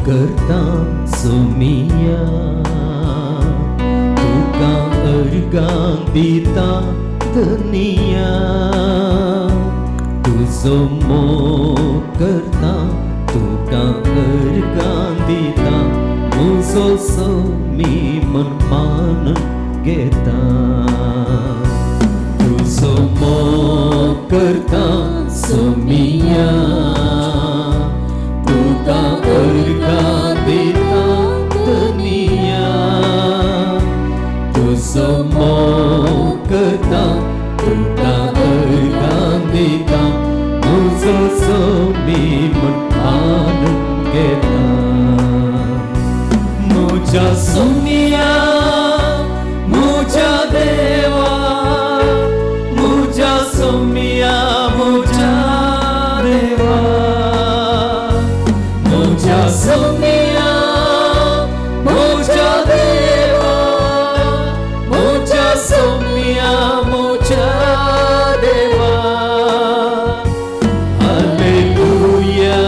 करता सोमिया तुका अर्गां दिता धनिया तुझो मोग करता तुका अर्गां दिता मुझो सोमी मन मानून घेता तुझो मोग करता सोमिया तुका अर्गां दिता धनिया तुझो मोग करता तुका अर्गां दिता मुझो सोमी मन मानून घेता मुझा सोमिया मुझा देवा मुझा सोमिया मुझा देवा मुझा सोमिया मुझा देवा मुझा सोमिया मुझा देवा हालेलुया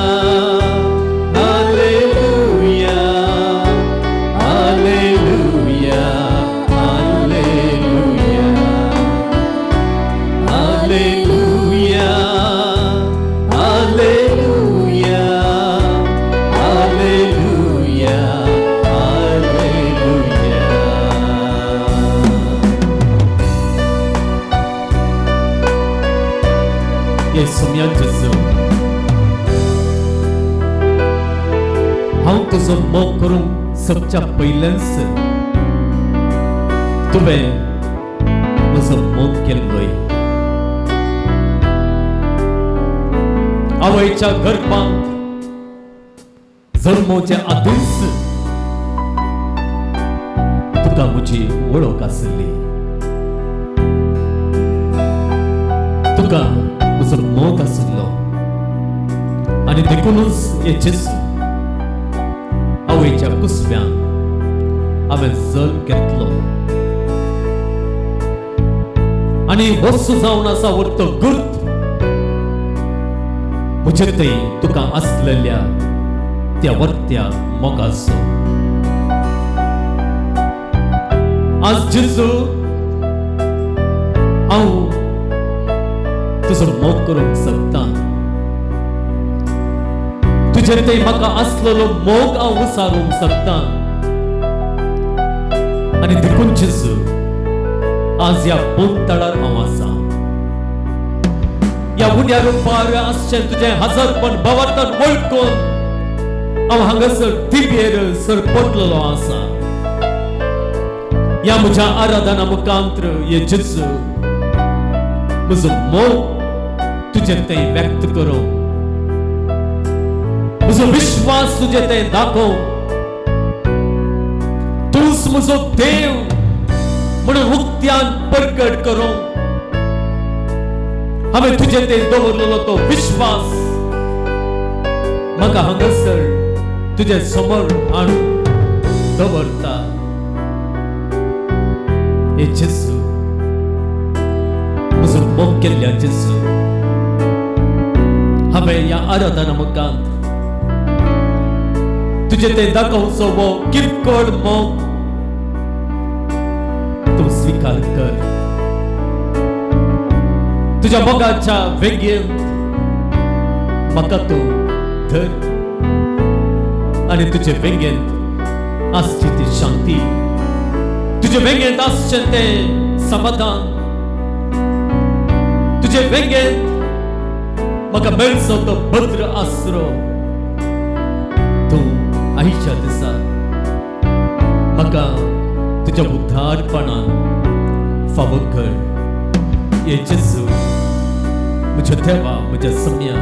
हालेलुया हालेलुया हालेलुया हालेलुया हालेलुया हालेलुया हालेलुया 예수면 주소 हांव तुजो मोग करूंक सबच्या पयलेंच तुवें म्हजो मोग केल्लोय आवयच्या गर्भांत जल्मोवचे आदींच तुका म्हजी वळख आसली तुका म्हजो मोग आसलो आनी देखूनच हे जेसू आवयच्या कुसव्यान हांवें जल्म घेतलो आनी वस्तू जावन आसा व्हरतो गुर्त म्हजे थंय तुका आसलेल्या त्या वर्त्या मोगाचो आज जेजू हांव तुजो मोग करूंक शकता तुजे थंय म्हाका आसलेलो मोग हांव विसारूंक शकता आनी देखून जेजू आज ह्या पोंतळार हांव आसा या उड्या रुपार आसचें तुजें हजरपण भवार्थान वळखून हांव हांगासर दिबेर सरपटलेलो आसा या म्हज्या आराधना मुखांतर हे जेजू म्हजो मोग तुजे थंय व्यक्त करूंक म्हजो विश्वास तुजे थंय दाखोवंक तूंच म्हजो देव म्हणून उक्त्यान प्रकट करूंक हांवें तुजे थंय दवरलेलो तो विश्वास म्हाका हांगासर तुजे समोर हाडून दवरता हे जेजू म्हजो मोग केल्ल्या जेजू हांवें ह्या आराधना मुखांत तुजे थंय दाखोवचो वो किरकोळ मोग तूं स्वीकार कर तुझ्या मोगाच्या वेगेंत म्हाका तूं धर आनी तुजे वेगेंत आसची ती शांती तुजे वेगेंत आसचें तें समाधान तुजे वेगेंत म्हाका मेळचो तो भद्र आसरो तूं आयच्या दिसा म्हाका तुज्या उद्धारपणान फावो कर हे जेजू म्हज्या देवा म्हज्या सम्या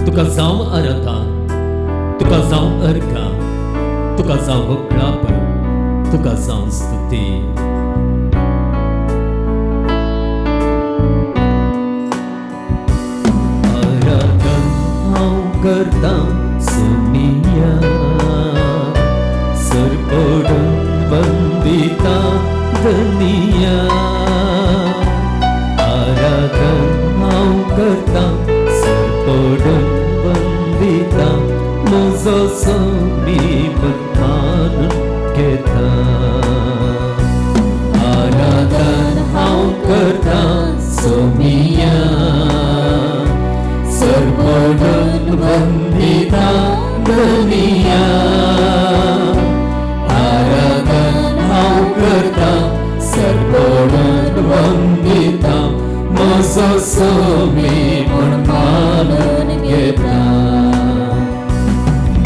तुका जावं आराधन तुका जावं अर्घा तुका जावं वक्रापण तुका जावं स्तुती आराधन हांव करता सोमिया सरपडून वंदिता धनिया आराधन हांव करता सरपडून वंदिता म्हजो मी मनमान घेता आराधन हांव करता सोमिया सर्वोडन वंदिता दुनिया आराधन हांव करता सर्वोडन वंदिता म्हजो सोमी मनमान घेता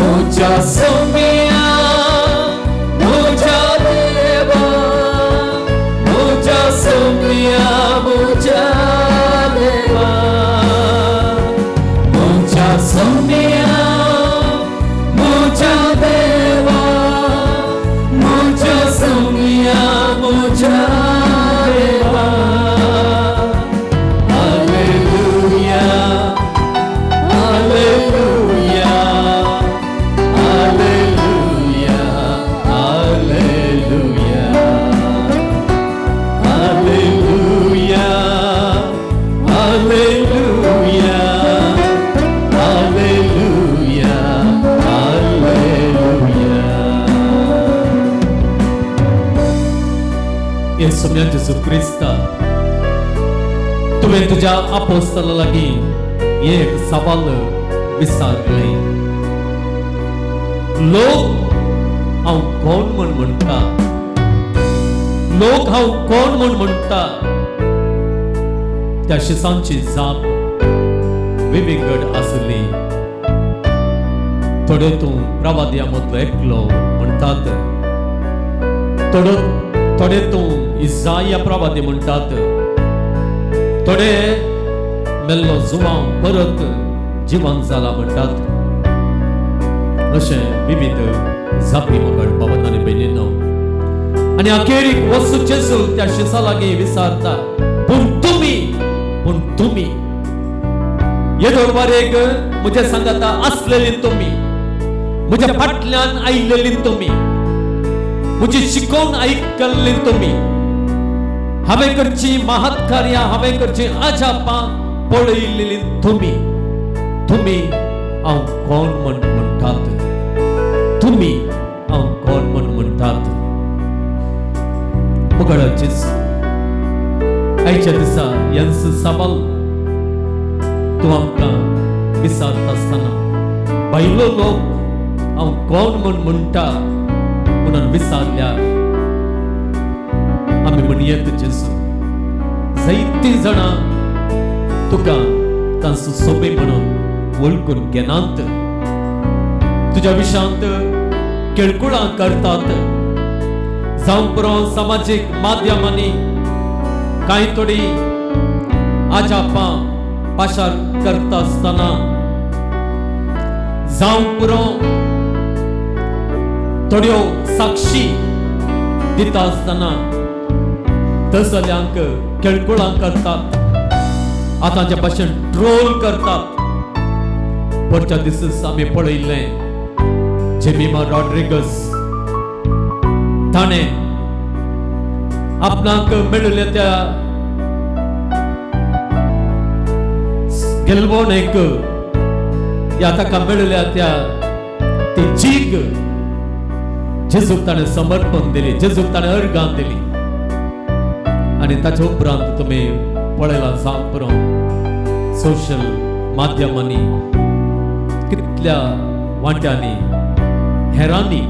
म्हज्या सोमिया म्हज्या देवा म्हज्या सोमिया म्हज्या देवा म्हज्या सोमिया म्हज्या देवा म्हज्या सोमिया म्हज्या देवा हालेलुया हालेलुया हालेलुया हालेलुया हालेलुया हालेलुया हालेलुया हालेलुया येशूया जेजू क्रिस्ता तुवें तुज्या आपोस्तला लागीं एक सवाल विचारले लोक हांव कोण म्हण म्हणटा लोक हांव कोण म्हण म्हणटा त्या शिसांची जाप विविंगड आसली थोडे तूं प्रवादिया मदलो एकलो म्हणटात थोडे तूं इसाया प्रवादी म्हणटात थोडे मेल्लो जुवांव परत जिवंत जाला म्हणटात अशें विविध जापी मगड बाबा आनी भयणींनो आनी अखेरीक वचून जेजू त्या शिसा लागीं विचारता पूण तुमी येदोर वरेक म्हज्या सांगाता आसलेली तुमी म्हज्या फाटल्यान आयिल्लेली तुमी म्हजी शिकोवन आयकल्ली तुमी हांवें करची महत् कार्यां हांवें करची अजापां पळयल्लेली तुमी हांव कोण म्हण म्हणटात तुमी हांव कोण म्हण म्हणटात मुगडाचीच आयच्या दिसा यांस सवाल तूं आमकां विचारता आसतना भायलो लोक हांव कोण म्हण म्हणटा म्हणून विचारल्यार आमी म्हणयेत जेजू जायतीं जाणां तुका तांचो सोबे म्हणून वळखून घेनात तुज्या विशयांत केळकुळां करतात जावं पुरो सामाजीक माध्यमांनी कांय थोडी आजापां पाशार करता आसतना जावं पुरो थोड्यो साक्षी दिता आसतना तसल्यांक केळकुळां करतात आतांच्या भाशेन ट्रोल करतात परच्या दिस आमी पळयल्लें जेमिमा रॉड्रिगस ताणें आपणाक मेळिल्ल्या त्या गेल्वोनेक ह्या ताका मेळिल्ल्या त्या ती जीक जेजूक ताणें समर्पण दिली जेजूक ताणें अर्गां दिली आनी ताचे उपरांत तुमी पळयलां जावं पुरो सोशल माध्यमांनी कितल्या वांट्यांनी हेरांनी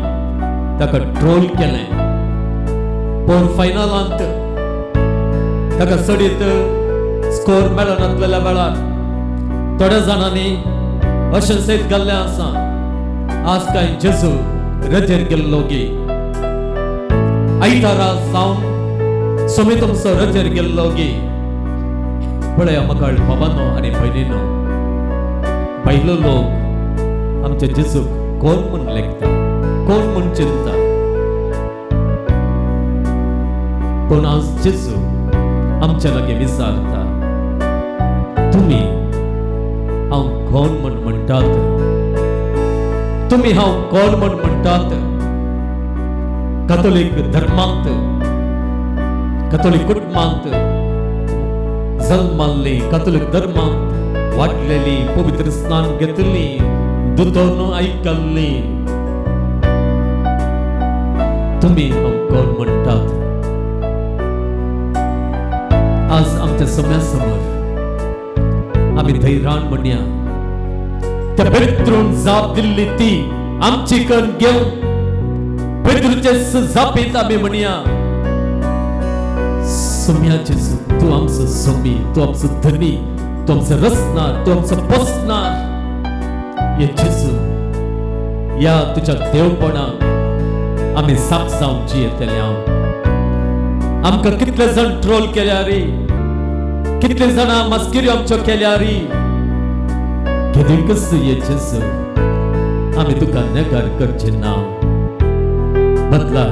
ताका ट्रोल केलें पोर फायनलांत ताका सडीत स्कोर मेळनासलेल्या वेळार थोड्या जाणांनी अशें सयत घाल्लें आसा आज कांय जेजू रजेर गेल्लो गे आयतारा जावन सोमी तुमचो रजेर गेल्लो गे पळया मकाळ बाबांनो आनी भयणींनो भायलो लोक आमच्या जेजूक कोण म्हूण लेखता कोण म्हूण चिंता पूण आज जेजू आमच्या लागीं विचारता तुमी हांव कोण म्हूण म्हणटात तुमी हांव कोण म्हूण म्हणटात कॅथोलीक धर्मांत कॅथोलीक कुटुंबांत जल्माल्ली कॅथोलीक धर्मांत वाडलेली पवित्र स्नान घेतली दुतोन आयकल्ली तुम्ही कोण म्हणतात. आज आमच्या समयासमोर आम्ही धैर्यान म्हणया त्या पेत्रून जाप दिल्ली ती आमची कण घेऊन पेत्रूचे जापीत आम्ही म्हणया सोम्याचे तू आमचं सोमी, तू आमचं धनी, तू आमचं रचणार, तू आमचं पोसणार. येशू या तुझ्या देवपणाक आम्ही साप जाऊन जियेतल्या. आमकां कितले जण ट्रोल केल्या रे, कितले जाणां मस्किरी आमच्यो केल्या रे. केदीकच येशू आम्ही तुका नकार करचे ना. बदला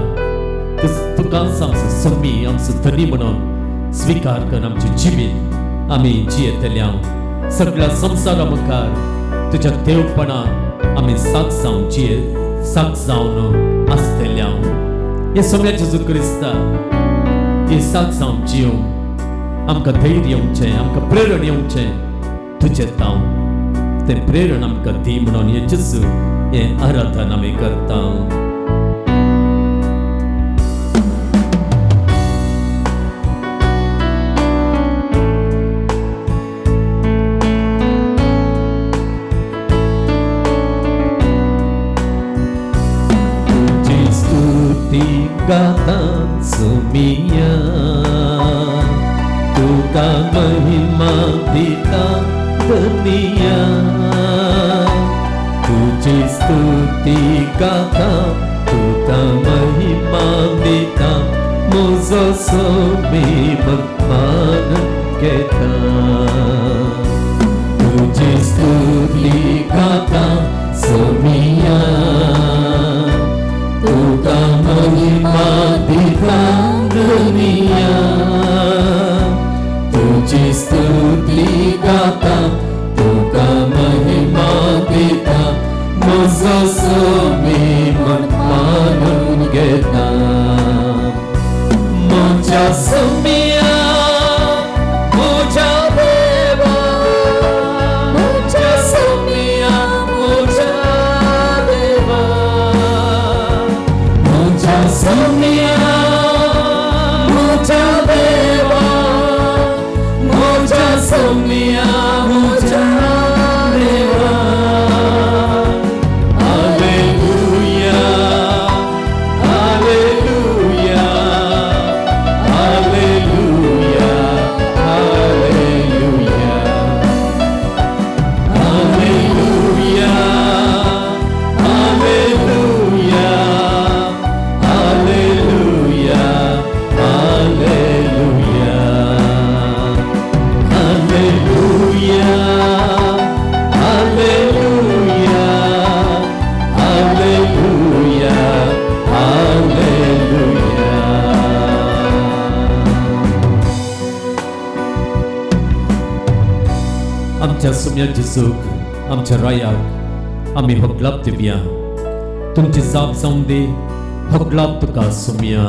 तुका आमचं सोमी, आमचं धनी म्हणून स्वीकार कर. आमची जिवीत आम्ही जियेतल्या. सगळ्या संसारा मुखार तुझ्या देवपणाक आम्ही साथ जावन आसतल्या. हे सोम्या जेजू क्रिस्ता हे साथ जावन जियोंक आमकां धैर्य येवचें, आमकां प्रेरण येवचें तुजें ताव. तें प्रेरण आमकां दी म्हणून हे जेजू हे आराधन आमी करता. गाता सोमिया तुका महिमा दिता दुनिया. तुझी स्तुती गाता तुका महिमा दिता. म्हजो सोमी मान घेता. तुझी स्तुती गाता सोमिया तुका महिमा दिता दुनिया. तुझी स्तुती गाता तुका महिमा दिता. म्हजो सोमी मानून घेता. म्हज्या सोमिया म्हज्या देवा, म्हज्या सोमिया म्हज्या देवा. सोमिया म्हज्या देवा, म्हज्या सोमिया म्हज्या देवा. हालेलुया हालेलुया हालेलुया हालेलुया हालेलुया हालेलुया. आमच्या सोम्या जेजूक आमच्या रायाक आमी होगलाप दिवया. तुमची जाप जावन दे. होगलाप तुका सोम्या,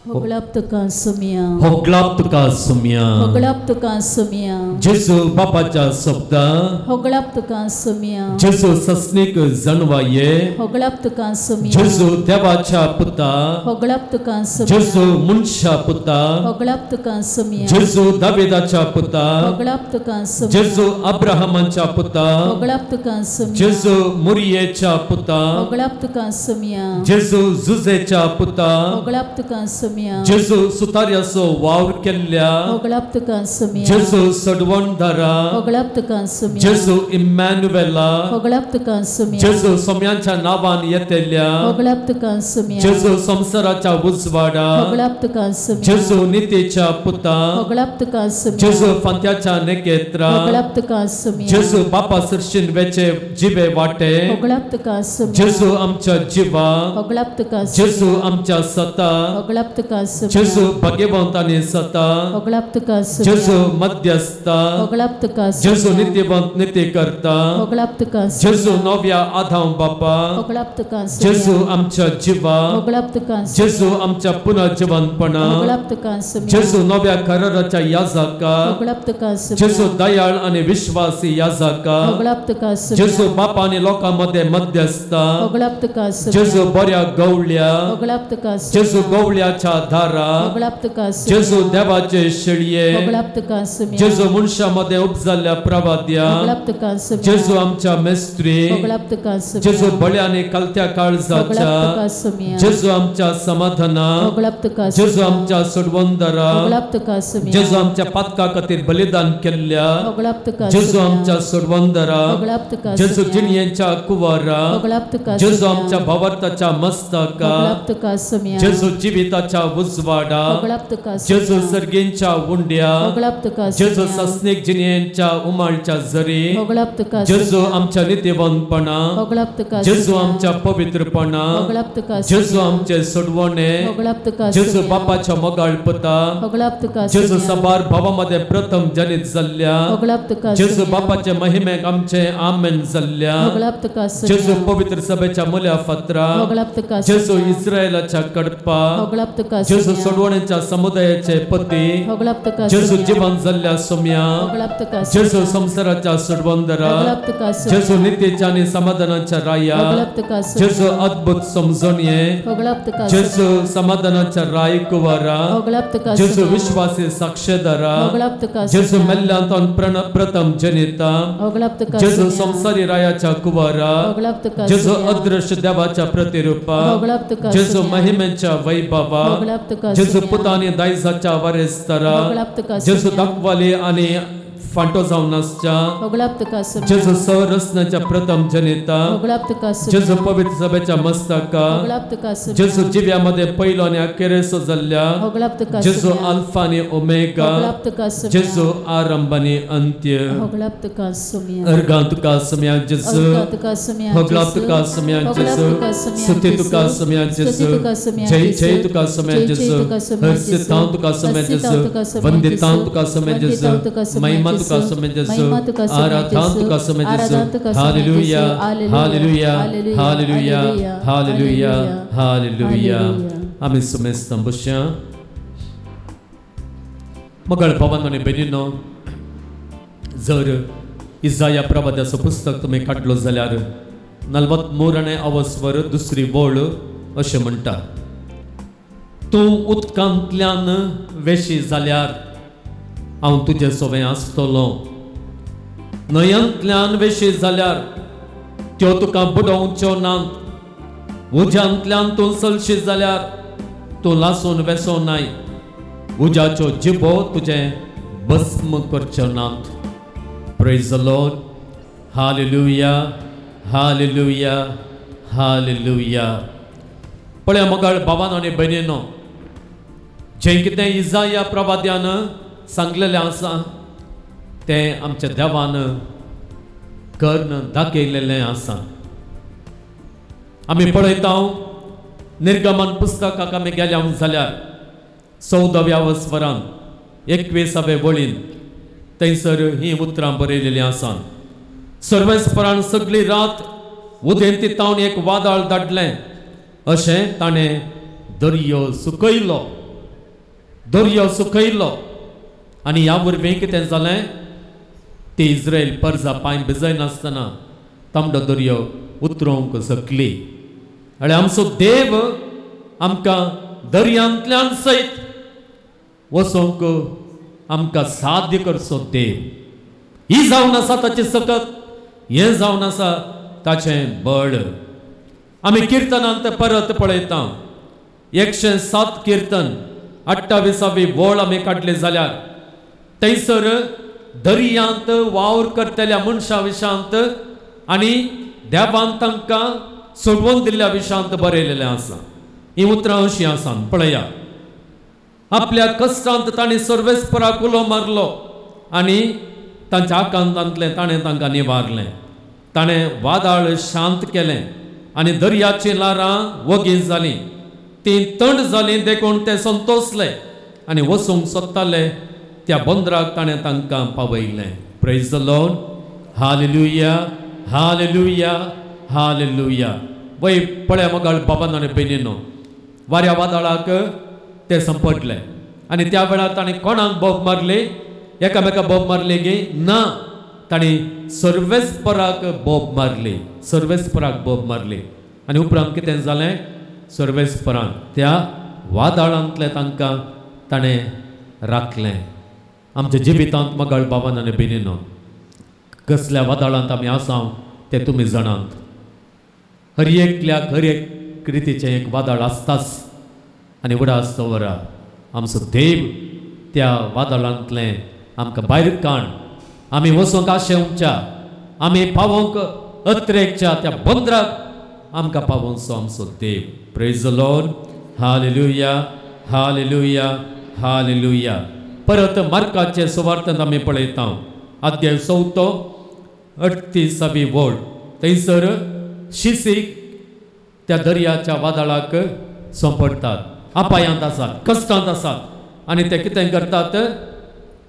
होगलाप तुका सोमिया, होगलाप तुका सोम्या, होगलाप तुका सोमिया. जेजू बापाच्या शब्दा होगलाप तुका सोमिया. जेजू ससनीक जणवाये होगलाप तुका सोमिया. जेजू देवाच्या पुता होगलाप तुका सोमिया. जेजू मनशा पुता होगलाप तुका सोमिया. जेजू दाविदाच्या पुता होगलाप तुका सोमिया. जेजू अब्राहमाच्या पुता होगलाप तुका सोमिया. जेजू मुरियेच्या पुता होगलाप तुका सोमिया. जेजू जुजेच्या पुता होगलाप तुका सोमिया. जेजू सुतार्याचो वावर केल्ल्या होगलाप तुका सोमिया. जेजू सडवणदारा होगलाप तुका सोमिया. जेजू इम्मॅन्युएला होगलाप तुका सोमिया. जेजू सोम्याच्या नावान येतेल्या होगलाप तुका सोमिया. जेजू संसाराच्या उजवाडा होगलाप तुका सोमिया. जेजू नितेच्या पुता होगलाप तुका सोमिया. जेजू फांत्याच्या नेकेत्रा होगलाप तुका सोमिया. जेजू बापा सरशीन वेचे जिवे वाटे होगलाप तुका सोमिया. जेजू आमच्या जिवा होगलाप तुका सोमिया. जेजू आमच्या सता होगलाप तुका सुमिया जेजू भाग्यवंत आनी सता होगळाप तुका जेजू सुमिया मध्यस्ता होगळाप तुका जेजू सुमिया नित्यवंत नित्य करता होगळाप तुका जेजू नव्या आधाम बापा होगळाप तुका जेजू आमच्या जिवा होगळाप तुका जेजू आमच्या पुनर्जीवनपणा होगळाप तुका सुमिया जेजू नव्या कराराच्या याजका होगळाप तुका जेजू सुमिया दयाळ आणि विश्वासी याजका होगळाप तुका जेजू सुमिया बापा आणि लोकांमध्ये मध्यस्ता होगळाप तुका जेजू सुमिया बऱ्या गवळ्या होगळाप तुका जेजू सुमिया गवळ्याच्या धारा होगळाप तुका जेजू सुमिया देवाचे शिळये होगळाप तुका सुमिया जेजू मनशामध्ये उपजाल्ल्या प्रवाद्या होगळाप तुका सुमिया जेजू आमच्या मेस्त्री होगळाप तुका सुमिया जेजू बळ्याने कलत्या होगळाप काळजाच्या तुका सुमिया जेजू आमच्या समाधाना होगळाप तुका जेजू सुमिया आमच्या सोडवंदरा होगळाप तुका सुमिया जेजू आमच्या पातका खातीर बलिदान केल्ल्या होगळाप तुका जेजू सुमिया आमच्या सोडवंदरा होगळाप तुका जेजू सुमिया जिणयेच्या कुवारा होगळाप तुका जेजू सुमिया आमच्या भावार्थाच्या मस्तका होगळाप तुका सुमिया जेजू जिविताच्या उजवाडा होगळाप तुका जेजू सुमिया सर्गेंच्या उंड्या होगळाप तुका जेजू सुमिया सस्नेक जिणयेच्या उमाळच्या झरी होगळाप तुका जेजू सुमिया आमच्या नित्यवंतपणा होगळाप तुका जेजू सुमिया आमच्या पवित्रपणा होगळाप तुका जेजू सुमिया आमचे सोडवणे होगळाप तुका जेजू सुमिया बापाच्या मोगाळपता होगळाप तुका जेजू सुमिया सबार भावामध्ये प्रथम जनित जाल्ल्या होगळाप तुका जेजू सुमिया बापाचे महिमेक आमचे आमेन जाल्ल्या होगळाप तुका जेजू सुमिया पवित्र सभेच्या मुल्या फातरा होगळाप तुका जेजू सुमिया इस्रायलाच्या कडपा होगळाप तुका जेजू सुमिया सोडवण्याच्या समुदायाचे पती होगळाप तुका जेजू सुमिया जीवन जाल्ल्या सोम्या होगळाप तुका जेजू सुमिया संसाराच्या सोडवंदरा होगळाप तुका जेजू सुमिया नित्यच्या आणि समाधानाच्या राया होगळाप तुका जेजू सुमिया अद्भुत समजणये होगळाप तुका जेजू सुमिया समाधानाच्या राय कुवारा होगळाप तुका जेजू सुमिया विश्वासी साक्षीदारा होगळाप तुका जेजू सुमिया मेल्ल्यांतून प्रथम जनिता होगळाप तुका जेजू सुमिया संसारी रायाच्या कुवारा होगळाप तुका जेजू सुमिया अदृश्य देवाच्या प्रतिरूपा होगळाप तुका जेजू सुमिया महिमेच्या वैभवा होगळाप तुका जेजू सुमिया पुतानी दायजाच्या वारेस्तरा होगळाप तुका जेजू सुमिया दाखवाली आणि फांटो जावन आसच्या होगळाप तुका सुमिया जेजू सरसनाच्या प्रथम जनिता होगळाप तुका जेजू सुमिया पवित्र सभेच्या मस्तका होगळाप तुका सुमिया जेजू जिव्यामध्ये पहिलो आणि अखेरेसो जाल्ल्या होगळाप तुका जेजू सुमिया अल्फा आणि ओमेगा होगळाप तुका सुमिया जेजू आरंभ आणि अंत्य होगळाप तुका सुमिया अर्गा तुका सम्या जेजू होगळाप तुका सुमिया होगळाप तुका सम्या होगळाप जेजू तुका सुमिया स्तुती तुका सम्या स्तुती जेजू तुका सुमिया जय जेजू जय तुका सम्या जय जय जेजू तुका सुमिया हर्षितां जेजू तुका सम्या हर्षितां तुका जेजू सुमिया वंदितां जेजू तुका सम्या जेजू वंदितां तुका सुमिया महिमा जेजू तुका सम्या जेजू महिमा तुका सुमिया आराधना जेजू तुका सम्या आराधना जेजू तुका सुमिया हालेलुया जेजू हालेलुया हालेलुया हालेलुया हालेलुया हालेलुया हालेलुया आम्ही सुमेस्त बसया मगळ पवन आणि बेनिनो जर इजाया प्रवाद्याचं पुस्तक तुम्ही काढलो जाल्यार 43 अवस्वर दुसरी वळ अशें म्हणटा तूं उदकांतल्यान वेशी जाल्यार हांव तुजे सोबे आसतलो न्हंयांतल्यान वेशी जाल्यार त्यो तुका बुडोवच्यो नात उज्यांतल्यान तूं चलशी जाल्यार तूं लासून वेसो नाय उज्याच्यो जिबो तुजे भस्म करच्यो नात प्रेज द लॉर्ड हालेलुया हालेलुया हालेलुया पळय मगळ भावानो आनी भयणीनो जें कितें इजाया प्रवाद्यान सांगलेलें आसा तें आमच्या देवान कर्ण दाखयलेलें आसा आमी पळयता निर्गमन पुस्तकाक आमी गेल्या जाल्यार 14व्या वस्वरान 21व्या वळीन थंयसर ही उतरां बरयलेलीं आसा सर्वेस्परान सगळी रात उदेंतीतावन एक वादळ धाडलें अशें ताणें दर्यो सुकयलो आनी ह्या वरवीं कितें जालें ती इस्रायल पर्जा पांय भिजयनासतना तांबडो दर्यो उतरोवंक शकली आनी आमचो देव आमकां दर्यांतल्यान सयत वचोंक आमकां साध्य करचो देव ही जावन आसा ताची सकत हें जावन आसा ताचें बळ आमी किर्तनांत परत पळयता 107 किर्तन 28वी वळ आमी काडली जाल्यार थंयसर दर्यांत वावर करतल्या मनशा विशांत आनी देवान तांकां सोडवून दिल्ल्या विशांत बरयलेलें आसा ही उतरां अशीं आसा पळया आपल्या कश्टांत ताणें सर्वेस्पराक उलो मारलो आनी तांच्या आकांतांतलें ताणें तांकां निवारलें ताणें वादळ शांत केलें आनी दर्याचीं लारां वगीं जालीं ती तंड जाली देखून ते संतोसले आनी वचूंक सोदताले त्या बंदराक ताणें तांकां पावयलें. Praise the lord. हालेलुया, हालेलुया, हालेलुया. वय पळय मोगाळ बाबान आनी भयणीनो, वाऱ्या वादळाक ते संपटले आनी त्या वेळार ताणें कोणाक बोब मारली? एकामेका बोब मारली गे ना, ताणें सर्वेस्पराक बोब मारली. सर्वेस्पराक बोब मारली आनी उपरांत कितें जालें? सर्वेस्परान त्या वादळांतले तांकां ताणें राखलें. आमच्या जिवितांत मोगाळ बाबान आनी भयणीनो, कसल्या वादळांत आमी आसां तें तुमी जाणात. हर एकल्याक हर एक रितीचें एक वादळ आसताच आनी उडास दवरा. आमचो देव त्या वादळांतलें आमकां भायर काड. आमी वचूंक आशेवच्या, आमी पावोंक अत्रेकच्या त्या बंदराक आमकां पावोवचो आमचो देव. Praise the lord. हालेलुया, हालेलुया, हालेलुया. परत मार्काचे सुवार्तेंत आमी पळयता अध्याय 4 38वी वड. थंयसर शिसीक त्या दर्याच्या वादळाक संपडटात, अपायांत आसात, कश्टांत आसात आनी ते कितें करतात?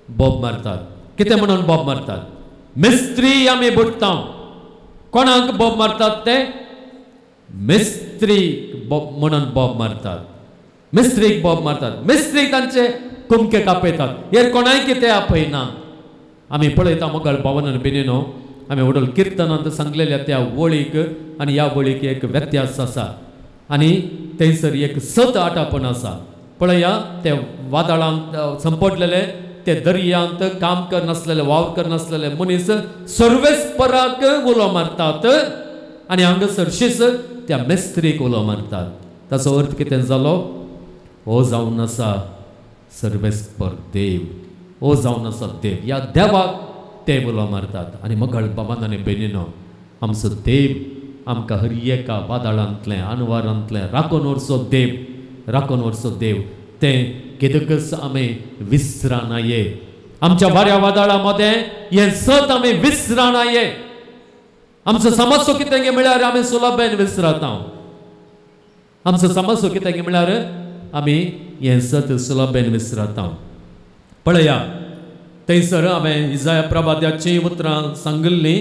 बोब मारतात. कितें म्हणून बोब मारतात? मिस्त्री आमी बुडटा. कोणाक बोब मारतात ते? मिस्त्री म्हणून बोब मारतात. मिस्त्रीक बोब मारतात. मिस्त्रीक तांचे कुमके कापयतात. हेर कोणाय कितें आपयना. आमी पळयता मोगाळ बाबान आनी भयणीनो, आमी वडल किर्तनांत सांगलेल्या त्या वळीक आनी ह्या वळीक एक व्यत्यास आसा आनी थंयसर एक सत आटापण आसा. पळया, ते वादळांत संपडलेले ते दर्यांत काम करनासलेले, वावर करनासलेले मनीस सर्वेस्पराक उलो मारतात आनी हांगासर शिस त्या मेस्त्रीक उलो मारतात. ताचो अर्थ कितें जालो? हो जावन आसा सर्वेस्पर देव, हो जावन आसा देव. ह्या देवाक ते उलो मारतात. आनी मोगाळ बाबान आनी भयणीनो, आमचो देव आमकां हर एका वादळांतलें अनवारांतलें राखून व्हरचो देव, राखून व्हरचो देव. तें केदकच आमी विसरानाये. आमच्या वाऱ्या वादळा मदें हें सत आमी विसरानाये. आमचो समस्या कितें गे म्हळ्यार आमी सुलभेन विसरता. आमचो समस्या कितें गे म्हळ्यार आमी हें सत सुलभेन विसरता. पळया, थंयसर हांवें इसाया प्रभात्याची उतरां सांगिल्लीं.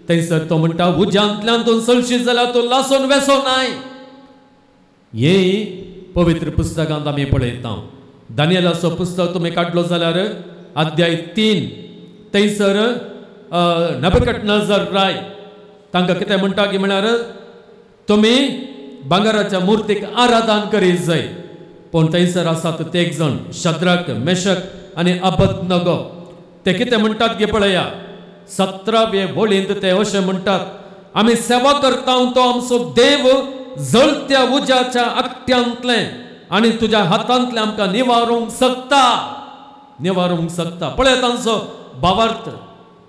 थंयसर तो म्हणटा, उज्यांतल्यान तूं चलशी जाल्यार तूं लासून वेसो नाय. हे पवित्र पुस्तकांत आमी पळयता. दानियेलाचो पुस्तक तुमी काडलो जाल्यार अध्याय 3 थंयसर नबुकदनेझर राय तांकां कितें म्हणटा की म्हळ्यार तुमी भांगराच्या मुर्तीक आराधन करीत जाय. पूण थंयसर आसात ते एक जण, शद्रक, मेशक आनी अबेदनगो. ते कितें म्हणटात गे पळया, 17वे वळींत ते अशें म्हणटात, आमी सेवा करता तो आमचो देव जळत्या उज्याच्या आकट्यांतलें आनी तुज्या हातांतलें आमकां निवारूंक शकता, निवारूंक शकता. पळय तांचो भावार्थ,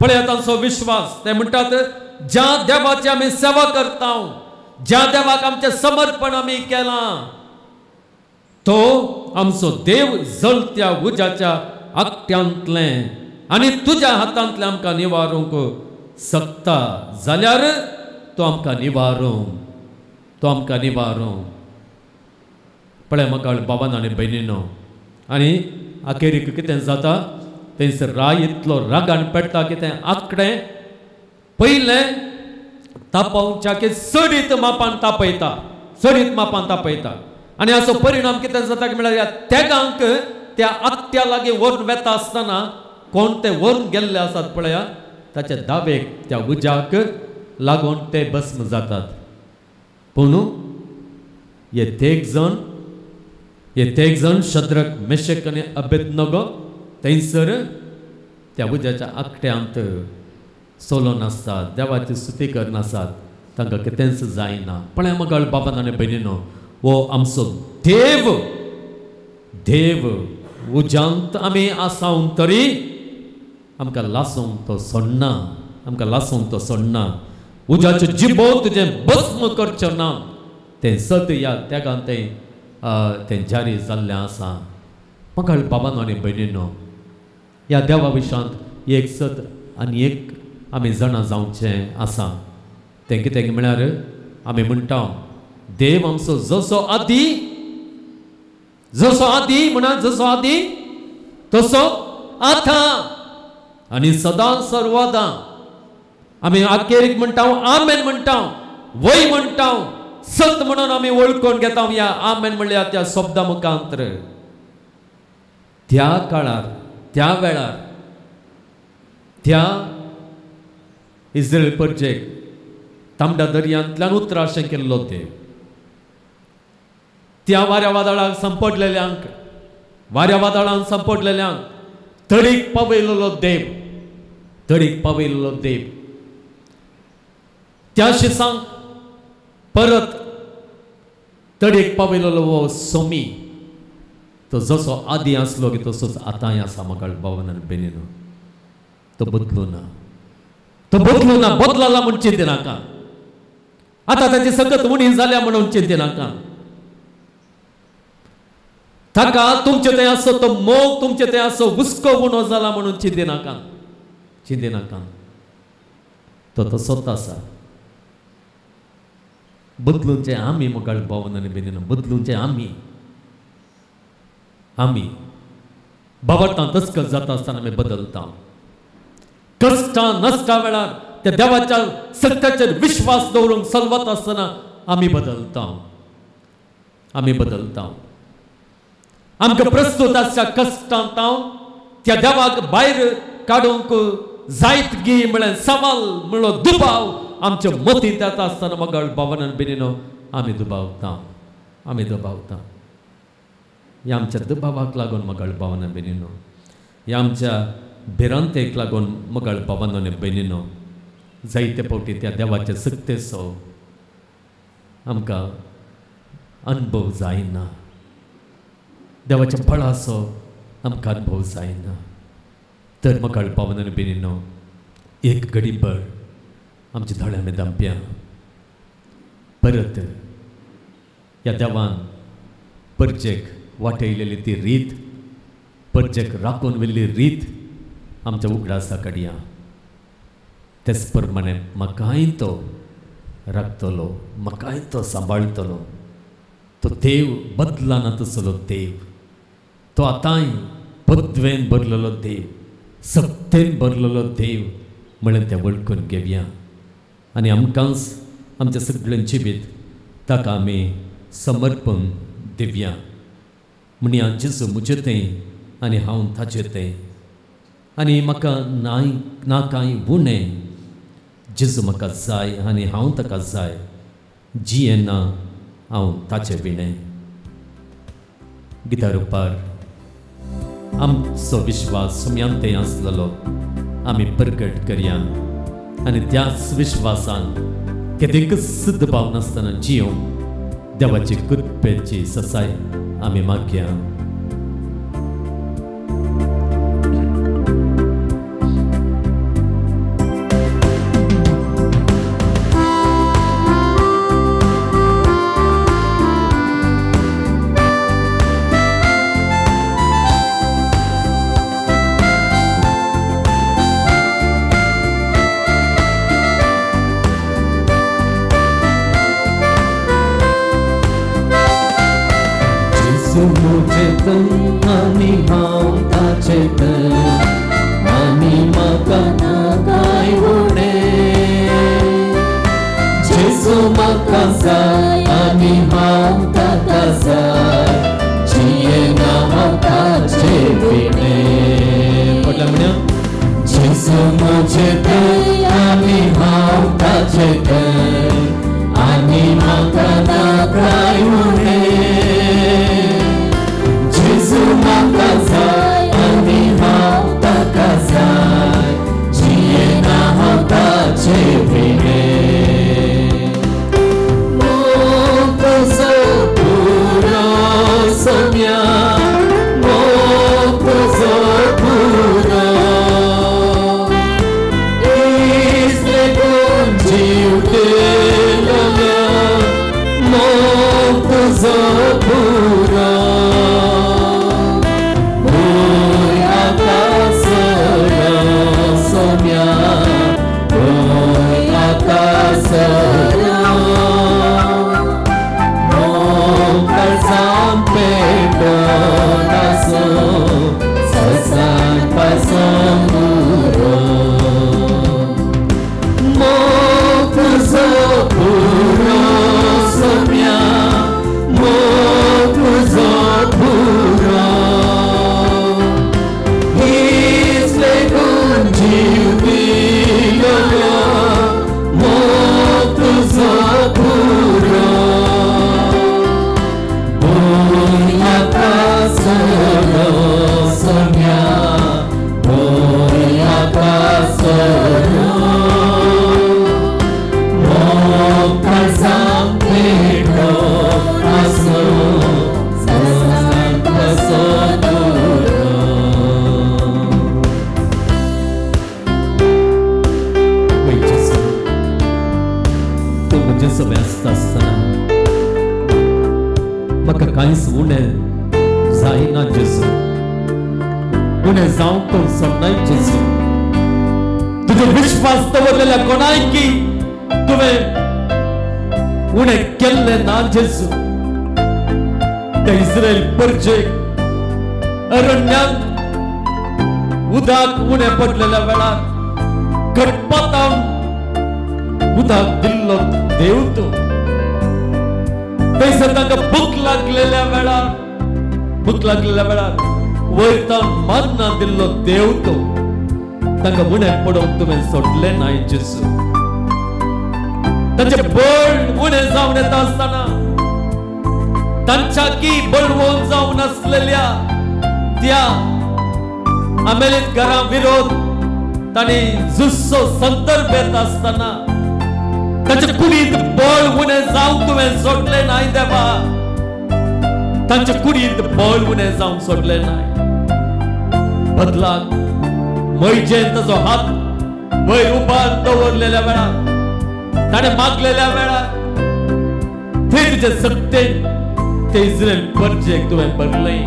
पळय तांचो विश्वास. ते म्हणटात, ज्या देवाची आमी सेवा करता, ज्या देवाक आमचें समर्पण आमी केलां, तो आमचो देव जळत्या उज्याच्या आकट्यांतलें आनी तुज्या हातांतलें आमकां निवारूंक शकता. जाल्यार तो आमकां निवारूंक, तो आमकां निवारूंक. पळय म्हाका बाबान आनी भयणीनो, आनी अखेरीक कितें जाता? थंयसर राय इतलो रागान पेट्टा कितें आंकडें पयलें तापोवच्या की सडीत मापान तापयता, सडीत मापान तापयता. आनी हाचो परिणाम कितें जाता की म्हळ्यार तेगांक त्या आत्या लागीं व्हरून वेता आसतना कोण ते व्हरून गेल्ले आसात पळया, ताचे दावेक त्या उज्याक लागून ते भस्म जातात. पूण हे तेग जण शद्रक, मेशक आनी अबेदनगो थंयसर त्या उज्याच्या आकट्यांत सोलोन आसतात, देवाची स्तुती करन आसात, तांकां कितेंच जायना. पळय म्हाका बाबान आनी भयणीनो, हो आमचो देव, देव उज्यांत आमी आसावन तरी आमकां लासूंक तो सोडना, आमकां लासूंक तो सोडना. उज्याचे जिबो तुजें भस्म करचो ना, तें सत ह्या तेगान तें जारी जाल्लें आसा. म्हाका बाबान आनी भयणीनो, ह्या देवा विशयांत एक सत आनी एक आमी जाणा जावचें आसा. तें कितें म्हळ्यार आमी म्हणटा, देव आमचो जसो आदी जसो आदी म्हणा जसो आदी तसो आता आणि सदा सर्वदा आम्ही अखेरीक म्हणटा आमेन म्हणटा वय म्हणटा सत म्हणून आम्ही ओळखून घेता या आमेन म्हणल्या त्या शब्दा मुखांतर त्या काळार त्या वेळार त्या इस्रायल प्रजेक तांबड्या दर्यांतल्यान उतराशें केल्लो देव त्या वाऱ्या वादळाक संपडलेल्यांक वाऱ्या वादळांक संपडलेल्यांक तडीक पावयलेलो देव तडीक पावयलेलो देव त्या शिसांक परत तडीक पावयलेलो वो सोमी तो जसो आदी आसलो की तसोच आतांय आसा म्हाका भावान आनी भयणीनो तो बदलूना बदलला म्हणून चिंती नाका आता ताची सकत उणी जाल्या म्हणून चिंती नाका ताका तुमचे ते असो तो मोग तुमचे ते असो हुस्को उणो जाला म्हणून चिंती नाका तो तसोच आसा बदलूंचे आमी म्हाका भावान आनी भयणीनो बदलूंचे आमी बाबटां तस्कत जाता आसतना आमी बदलता कष्टां नश्टा वेळार त्या देवाच्या सत्याचेर विश्वास दवरूंक चलवत आसतना आमी बदलता आमकां प्रस्तुत आसच्या कश्टांत त्या देवाक भायर काडूंक जायत गी म्हळ्यार सवाल म्हणलो दुबाव आमच्या मतींत येता आसतना म्हाका भावान आनी भयणीनो आमी दुबावता ह्या आमच्या दुबावाक लागून म्हाका भावान आनी भयणीनो ह्या आमच्या भिरांतेक लागून म्हाका भावान आनी भयणीनो जायते फावटी त्या देवाचे सक्तेचो आमकां अनुभव जायना देवाच्या फळाचो आमकां अनुभव जायना तर म्हाका भावान आनी भयणीनो एक घडीभर आमच्या दोळ्यांनी दांप्या परत ह्या देवान परजेक वाटयलेली ती रीत परजेक राखून व्हेल्ली रीत आमच्या उगडासा काडया तेच प्रमाणे म्हाकाय तो राखतलो म्हाकाय तो सांबाळटलो तो देव बदलाना तसलो देव तो आतांय पद्वेन भरलेलो देव सत्तेन भरलेलो देव म्हणून ते वळखून घेवया आनी आमकांच आमच्या सगळ्यां जिवीत ताका आमी समर्पण दिवया म्हण्या जेजू म्हजें तें आनी हांव ताचें तें आनी म्हाका ना कांय उणें जेजू म्हाका जाय आनी हांव ताका जाय जियेना हांव ताचें विणें गिता रुपार आमचो विश्वास सुम्यांतें आसलेलो आमी प्रकट करया आनी त्याच विश्वासान केदेंक सिद्ध भाव नासतना जियोंक देवाची कृपेची ससाय आमी मागया आनी हांव ताचें आनी म्हाका नाकाय उणें जेजू म्हाका जाय आनी हांव ताका जाय जियेना हांव ताचें विणें म्हटलं म्हणया जेजू म्हजें तें आनी हांव ताचें तें आनी म्हाका नाकाय उणें जेजू म्हाका जाय आनी हांव ताका जाय जियेना हांव ताचें विणें मोग तुजो पुरो सोम्या मोग तुजो पुरो इस्रे कोण जीव दिलोल्या मोग तुजो पुरो Don't म्हाका कांयच उणें जायना जेजू उणें जावंक तूं सोडनाय जेजू तुजो विश्वास दवरलेल्या कोणायकी तुवें उणें केल्लें ना जेजू त्या इस्रायल परजेक अरण्यात उदक उणें पडलेल्या वेळार गटपातावन उदक दिल्लो देव तूं थंयसर तांकां भूक लागलेल्या वेळार वयता मन्ना दिल्लो देव तूं तांकां उणें पडोवंक तुवें सोडलें नाय जेजू तांचें बळ उणें जावन येता आसतना तांच्याकी बळवून जावन आसलेल्या त्या आमेलीत घरा विरोध तांणी जुस्सो संदर्भ येता आसतना तांचे कुडींत बळ उणें जावंक तुवें सोडलें नाय देवा तांचे कुडींत बळ उणें जावंक सोडलें नाय बदलाक मैजेन ताचो हात वयर उबार दवरलेल्या वेळार ताणें मागलेल्या वेळार थंय तुजे सक्तेन ते इस्रायल परजेक तुवें भरलें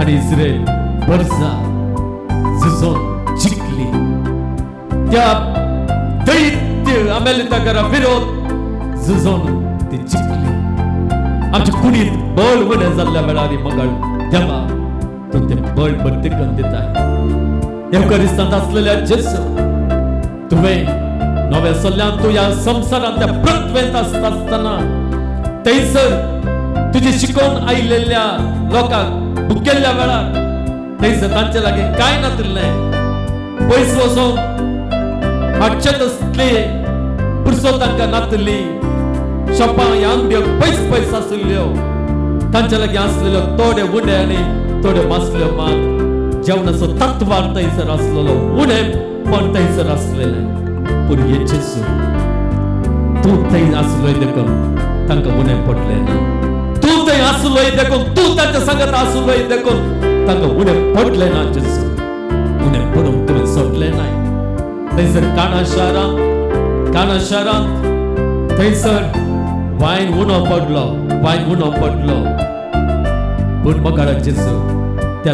आनी इस्रायल परजा झुजोन जिखली त्या दैत्य आमेलीता घरा विरोध झुजोन ती जिखली आमच्या कुडींत बळ उणें जाल्ल्या वेळार मंगळ देवा तूं तें बळ भरती करून दिताय एवकारिस्तांत आसलेल्या जेजू तुवें नव्या सोल्ल्यान तूं ह्या संवसारांत त्या प्रत्वेंत आसतना थंयसर तुजी शिकोवन आयिल्ल्या लोकांक भुकेल्ल्या वेळार थंयसर तांचे लागीं कांय नासलें पयस वचोन हाडचें तसली पुरसो तांकां नासली शॉपां ह्या अंगड्यो पयस आसल्यो तांचे लागीं आसलेल्यो थोडे उणे आनी थोड्यो मासल्यो मात जेवणाचो तत्वार थंयसर आसलेलो उणें पण थंयसर आसलेलें पूण हे जेजू तूं थंय आसलोय देखून तांकां उणें पडलें ना तूं थंय आसलोय देखून तूं तांच्या सांगत आसलोय देखून तांकां उणें पडलें ना जेजू उणें पडूंक तुवें सोडलें नाय थंयसर काना शारांत थंयसर वायन उणो पडलो पूण म्हाका जेजू त्या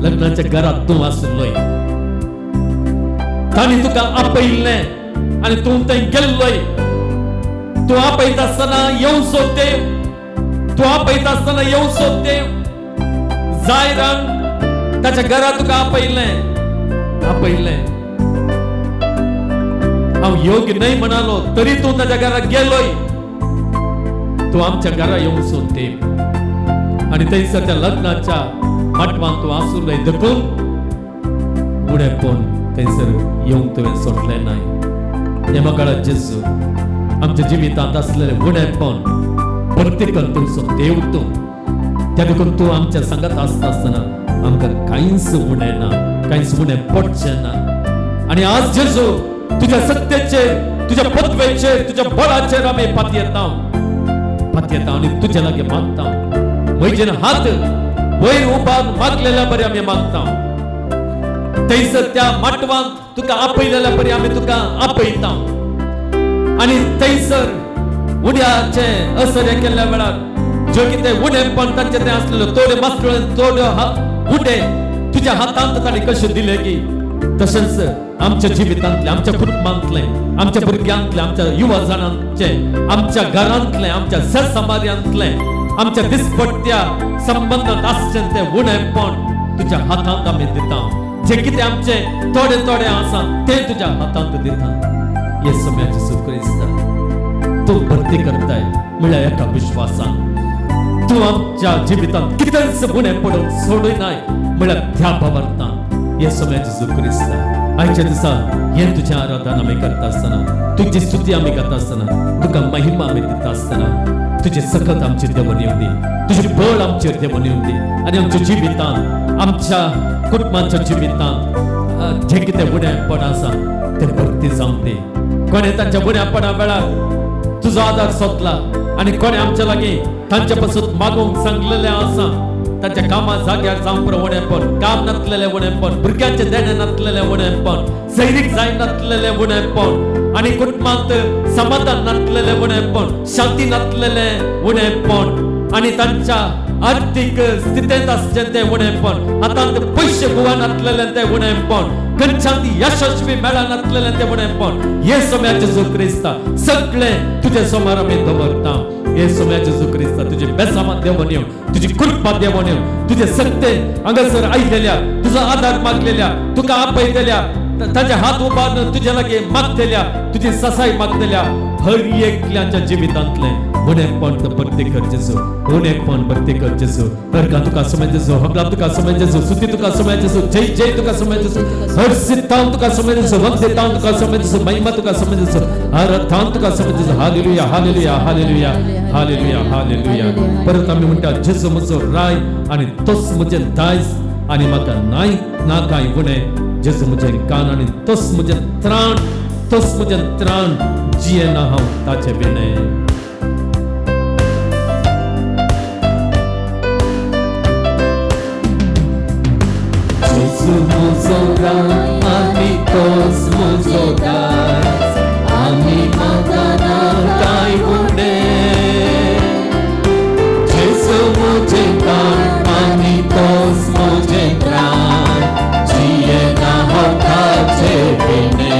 लग्नाच्या घरात तूं आसलोय तांणी तुका आपयल्लें आनी तूं थंय गेल्लोय तूं आपयता आसतना येवचो देव जाय रान ताच्या घरा तुका आपयल्लें हांव योग्य न्हय म्हणालो तरी तूं ताच्या घरा गेलोय तूं आमच्या घरा येवचो देव आनी थंयसर त्या लग्नाच्या माटवांत तूं आसुल्लें देखून उणेंपण थंयसर येवंक तुवें सोडलें नाय हे म्हाका जेजू आमच्या जिवितांत आसलेलें उणेंपण परती करून तुजो देव तूं त्या देखून तूं आमच्या सांगत आसतना आमकां कांयच उणें ना कांयच उणें पडचें ना आनी आज जेजू तुज्या सत्तेचेर तुज्या पदवेचेर तुज्या बळाचेर आमी पातयेता आनी तुजे लागीं मागता म्हजेन हात वयर उबारून मागलेल्या बरें आमी मागता थंयसर त्या माटवांत तुका आपयलेल्या बरें आमी तुका आपयता आनी थंयसर उड्याचे असर केल्ल्या वेळार ज्यो कितें उणेंपण तांचें तें आसलेलो थोडे मास्टर थोड्यो उडे तुज्या हातांत ताणें कशें दिलें की तशेंच आमच्या जिवितांतलें आमच्या कुटुंबांतलें आमच्या भुरग्यांतलें आमच्या युवा जाणांचें आमच्या घरांतलें आमच्या सरसमार्यांतलें आमच्या दिसपट्ट्या संबंधांत आसचें तें उणेंपण तुज्या हातांत आमी दिता जे कितें आमचें थोडें आसा तें तुज्या हातांत दिता येसू जेजू क्रिस्त तूं भरती करताय म्हळ्यार एका विश्वासान तूं आमच्या जिवितांत कितेंच उणें पडोवंक सोडूनाय म्हळ्यार ह्या भावार्थान येसू जेजू क्रिस्त आयच्या दिसा हें तुजें आराधन आमी करता आसतना तुजी स्तुती आमी करता आसतना तुका महिमा आमी दिता आसतना तुजे सकत आमचेर देवून येवं दी तुजें बळ आमचेर देवून येवं दी आनी आमच्या जिवितांत आमच्या कुटुंबाच्या जिवितांत जे कितें उणेंपण आसा तें भरती जावं दी कोणें तांच्या उणेंपणा वेळार तुजो आदार सोदला आनी कोणें आमच्या लागीं तांचे पासून मागोवंक सांगलेलें आसा तांच्या कामा जाग्यार जावं उणेंपण काम नासलेलें उणेंपण भुरग्यांचें देणें नासलेलें उणेंपण सैरीक जाय नासलेलें उणेंपण आणि कुटुंबात समाधान नातलेले उणेपण, शांती नातलेले उणेपण आणि त्यांच्या आर्थिक स्थितीत असचे ते उणेपण, आता पैसे गोवा नातलेले ते उणेपण, खंयच्यात यशस्वी मेळा नातलेले ते उणेपण, येसू जेजू क्रिस्ता सगळे तुझे समोर आमी दवरता. येसू जेजू क्रिस्ता तुझे बेसामां देवून येवन, तुझी कृपा देवून येवन, तुझे सत्ते हांगासर आयलेल्या, तुझा आधार मागलेल्या, तुका आपयलेल्या, ताचे हात उबारून तुझे लागी मागतेल्या, तुझी ससाई मागतेल्या हर एकल्याच्या जिवितांतले उणेपण भरती कर जेजू, उणेपण भरती कर जेजू. हरका तुका समय जेजू, हगला तुका समय जेजू, स्तुती तुका समय जेजू, जय जय तुका समय जेजू, हर सिद्धांत तुका समय जेजू, वंदितांत तुका समय जेजू, महिमा तुका समय जेजू, आराधना तुका समय जेजू. हालेलुया हालेलुया हालेलुया हालेलुया हालेलुया. परत आम्ही म्हणटा जेजू म्हजो राय आणि तोच म्हजे दायज आणि म्हाका नाय ना कांय उणे. जेजू म्हजे कान आणि तोच म्हजे त्राण, तोच म्हजे त्राण जियेना हांव ताचे बिने. जेजू म्हजो राय आनी तोच म्हजो दायज, आनी म्हाका ना कांय उणे. जेजू म्हजे कान आनी तोच म्हजे त्राण जियेना हांव ताचे बिने.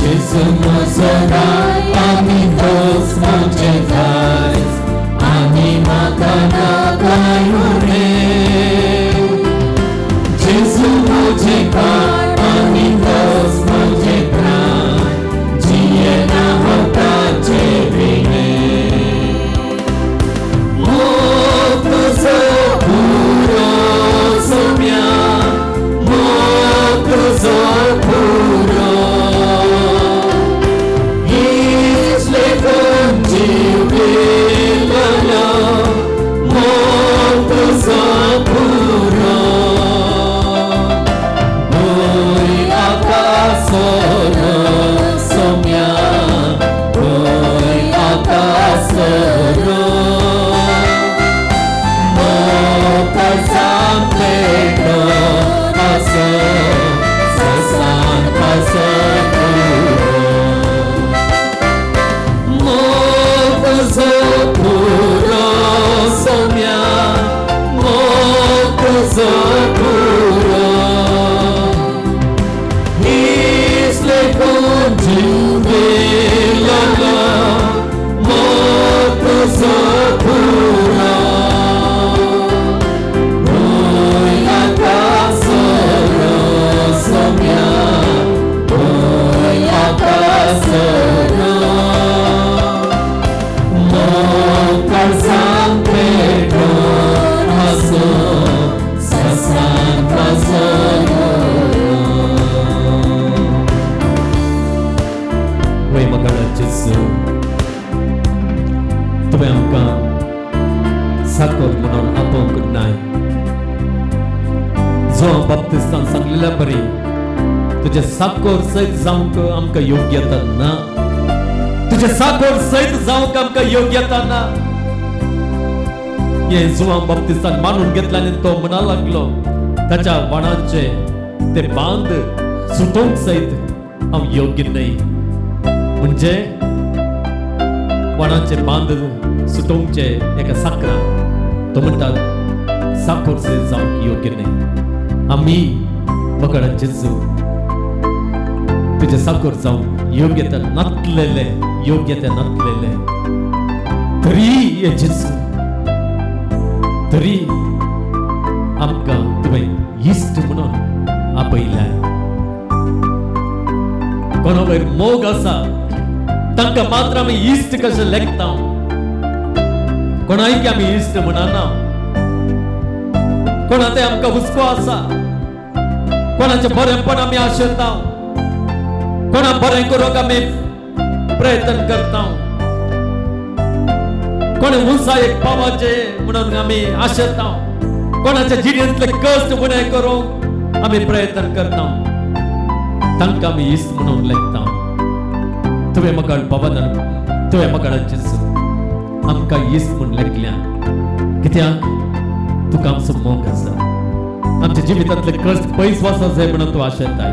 जेजू म्हजो राय आनी तोच म्हजे दायज, आनी म्हाका ना कांय उणे. जेजू म्हजे कान आनी तोच म्हजे त्राण जियेना हांव ताचे बिने. मोग तुजो पुरो सोम्या, मोग तुजो पुरो, इतले कोण जीव दिलोलो, मोग तुजो पुरो. Oi akasoro somya, oi akasoro, mokar sampeno aso, sasan pasoro. Mokar puro somya, mokar puro. तुवें आमकां साकोर म्हणून आपोवंक नाय. जो बाप्तिस्तान सांगलेल्या परी तुझे साकोर सयत जावंक आमकां योग्यता ना. तुझे साकोर सयत जावंक आमकां योग्यता ना. हे जुआं बाप्तिस्तान मानून घेतला आनी तो म्हणा लागलो ताच्या वाणाचे ते बांद सुटोवंक सयत हांव योग्य न्हय. म्हणजे वाणाचे बांद सुटोवचे एका साकरान तो म्हणटा साकोर सयत जावंक योग्य न्हय. आमी वगडा जेजू तुझे साकोर जावंक योग्यता नातलेले, योग्यता नातलेले तरी हे जेजू तरी आमकां तुवें इश्ट म्हणून आपयलाय. कोणा वयर मोग आसा तांकां मात्र आमी इश्ट कशें लेखता. कोणाय की आमी इश्ट म्हणना. कोणा ते आमकां हुस्को आसा, कोणाचें बरेंपण आमी आशेता, कोणा बरें करूंक आमी प्रयत्न करता, कोणे उंचायेक पावचे म्हणून आमी आशेता, कोणाच्या जिणेंतले कश्ट उणें करूंक आमी प्रयत्न करता. तांकां आमी इश्ट म्हणून लेखता. तुवें म्हाका बाबान तुवें म्हाका जेजू आमकां इश्ट म्हूण लेखल्या. कित्याक तुका आमचो मोग आसा. आमच्या जिवितांतले कश्ट पयस वचत जाय म्हणून तूं आशेताय.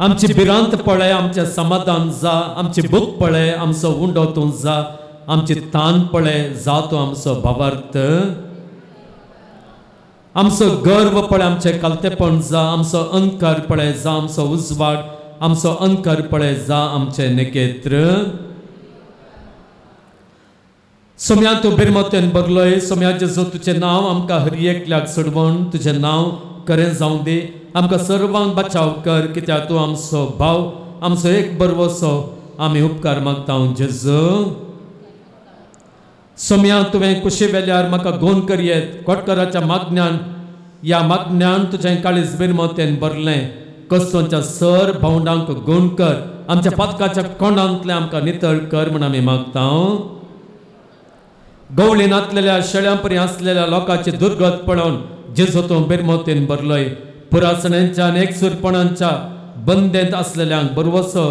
आमची भिरांत पळय आमचे समाधान जा, आमची भूक पळय आमचो उंडो तूं जा, आमची तान पळय जा तूं आमचो भावार्थ, आमचो गर्व पळय आमचे कलतेपण जा, आमचो अंकार पळय जा आमचो उजवाड, आमचो अंकार पळय जा आमचे नकेत्र. सोम्या तूं बिरमोतेन बरलोय, सोम्या जेजो तुझें नांव आमकां हर एकल्याक सोडवून तुझें नांव खरें जावं दी, आमकां सर्वांक बचाव कर, कित्याक तूं आमचो भाव, आमचो एक बरवसो, आमी उपकार मागता जेजू. सोम्या तुवें कुशी वेल्यार म्हाका गोन करयेत, कोटकाराच्या मागण्यान या मागण्यान तुझें काळीज बिरमोतेन भरलें, कस्तोंच्या सर भावंडांक गोन कर, आमच्या पातकाच्या कोंडांतले आमकां नितळ कर म्हण आमी मागता. गवळीन आसलेल्या शेळ्यां परी आसलेल्या लोकांची दुर्गत पळोवन जेजो तूं बिरमोतेन भरलोय, पुरासणांच्या आनी एकसुरपणांच्या बंदेंत आसलेल्यांक बरवसो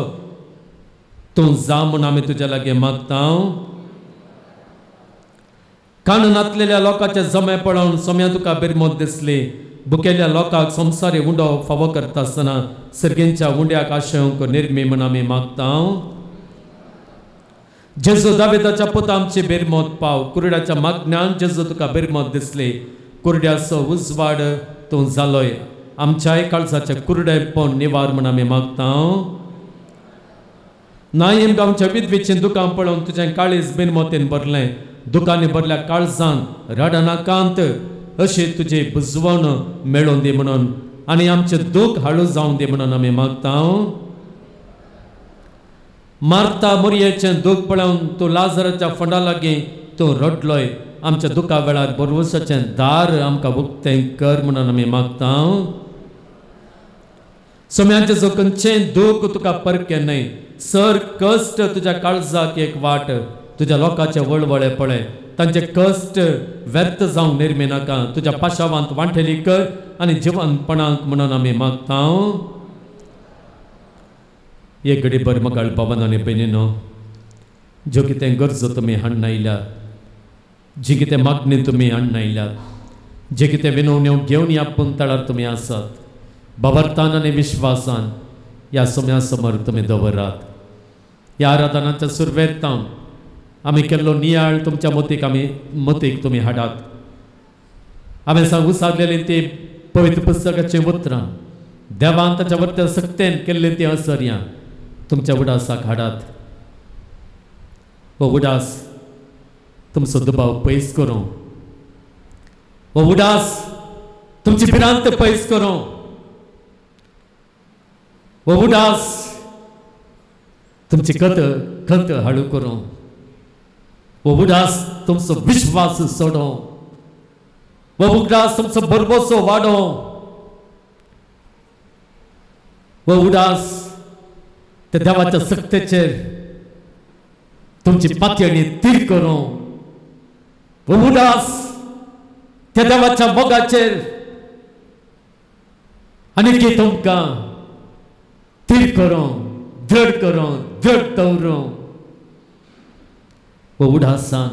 तूं जा म्हण आमी तुज्या लागीं मागता. कान नातलेल्या लोकांचे जमे पळोवन सोम्या तुका बिरमोत दिसली, भुकेल्या लोकांक संवसारी उंडो फावो करता आसतना सर्गेंच्या उंड्याक आशेवंक निर्मी म्हण आमी मागता. जेजू दाविदाच्या पुता आमची बिरमोत पाव, कुरड्याच्या मागण्यान जेजू तुका बिरमोत दिसली, कुरड्याचो उजवाड तूं जालोय, आमच्याय काळजाचे कुरडेपण निवार म्हण आमी मागता. नायम गांवच्या विधवेचीं दुकां पळोवन तुजें काळीज बिरमोतेन भरलें, दुकानी भरल्या काळजान रडनाकांत अशी तुजी बुजवण मेळोवन दी म्हणून, आनी आमचें दूख हाळू जावं दी म्हणून आमी मागता. मार्ता मोरयेचें दूख पळोवन तूं लाजराच्या फंडा लागीं तूं रडलोय, आमच्या दुखा वेळार बरवसाचें दार आमकां उक्तें कर म्हणून आमी मागता. सोम्याचें जो खंयचेंय दूख तुका परकें न्हय, सर कश्ट तुज्या काळजाक एक वाट, तुज्या लोकांचे वळवळे पळय, तांचे कश्ट व्यर्थ जावंक निर्मी नाका, तुज्या पाशावांत वांठेली कर आनी जिवंतपणाक म्हणून आमी मागता. एक घडी भर मगाळ पवन आनी बेनिनो, ज्यो कितें गरजो तुमी हाडून आयल्यात, जी कितें मागणी तुमी हाडून आयल्यात, जे कितें विनवण्यो घेवन ह्या पुंतळार तुमी आसात, बाबरतान आनी विश्वासान ह्या सोम्या समोर तुमी दवरात. ह्या आराधनाच्या सुरवेतान आमी केल्लो नियाळ तुमच्या मतीक तुमी हाडात. हांवें सांगू सांगलेली ती पवित्र पुस्तकाचीं उतरां, देवान ताच्या वर्त सक्तेन केल्ली ती असर्यां तुमच्या उडासाक हाडात. हो उडास तुमचो दुबाव पयस करूं, हो उडास तुमची भिरांत पयस करूं, हो उडास तुमची खंत हाळू करूं, वो उडास तुमचो विश्वास सोडो, वो उडास तुमचो बरवसो वाडो, वो उडास त्या देवाच्या सक्तेचेर तुमची पातयणी तीर करूं, वो उडास त्या देवाच्या मोगाचेर आनी तुमकां तीर करूं, दृढ दवरूं, वो उडासान,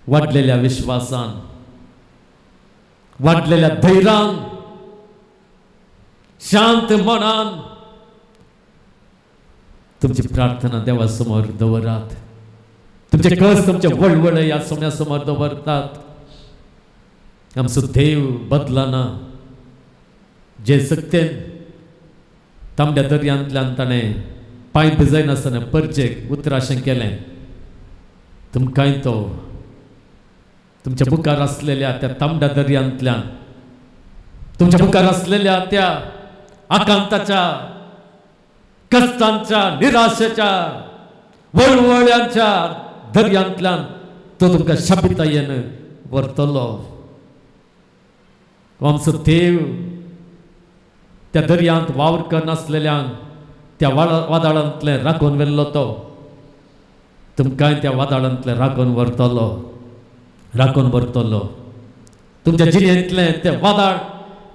वाडलेल्या विश्वासान, वाडलेल्या धैर्यान, शांत मनान तुमची प्रार्थना देवा समोर दवरात. तुमचे कस तुमचे वळवळ ह्या सोम्या समोर दवरतात. आमचो देव बदलना, जे सक्तेन तांबड्या दर्यांतल्यान ताणें पांय भिजयनासतना परचेक उतराशें केलें, तुमकांय तो तुमच्या मुखार आसलेल्या त्या तांबड्या दर्यांतल्यान, तुमच्या मुखार आसलेल्या त्या आकांताच्या, कश्टांच्या, निराशेच्या, वळवळ्यांच्या दर्यांतल्यान तो तुमकां शापितायेन व्हरतलो. आमचो देव त्या दर्यांत वावर करनासलेल्यांक त्या वादळांतले राखून व्हेल्लो तो तुमकांय त्या वादळांतले राखून व्हरतलो. तुमच्या जिणेंतले ते वादळ,